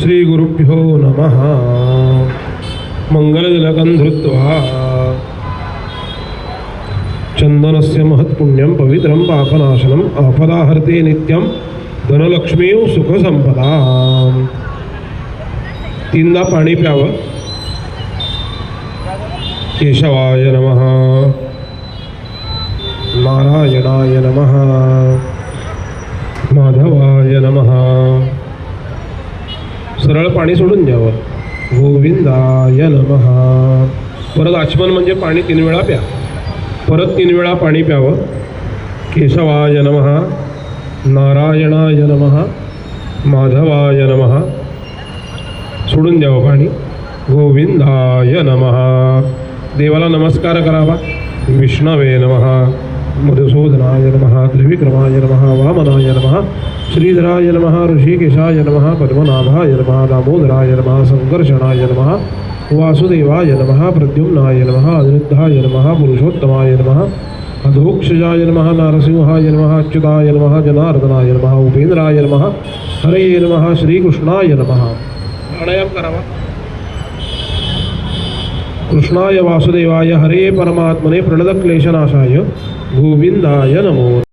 श्री गुरुभ्यो नमः। मंगलजनकं धृत्वा चंदनस्य महत्पुण्यं पवित्रं पापनाशनम् आपदाहर्ते नित्यं धनलक्ष्मी सुखसंपदा। तीनदा पाणी प्यावं। केशवाय नमः, नारायणाय नमः, माधवाय नमः। सरळ पाणी सोडून द्यावं। गोविंदाय नमः। परत आचमन म्हणजे पाणी 3 वेळा प्या। परत 3 वेळा पाणी प्यावं। केशवाय नमः, नारायणाय नमः, माधवाय नमः। सोडून द्यावं पाणी। गोविंदाय नमः। देवाला नमस्कार करावा। विष्णवे नमः, मधुसूदनाय नमः, त्रिविक्रमाय नमः, वामनाय नमः, श्रीधराय नमः, ऋषिकेशाय नमः, पद्मनाभाय नमः, दामोदराय नमः, संकर्षणाय नमः, वासुदेवाय नमः, प्रद्युम्नाय नमः, अनिरुद्धाय नमः, पुरुषोत्तमाय नमः, अधोक्षजाय नमः, नारसिंहाय नमः, अच्युताय नमः, जनार्दनाय नमः, उपेंद्राय नमः, हरये नमः, श्रीकृष्णाय नमः। प्राणायाम करावा। कृष्णाय वासुदेवाय हरे परमात्मने प्रणतक्लेशनाशाय गोविंदाय नमो।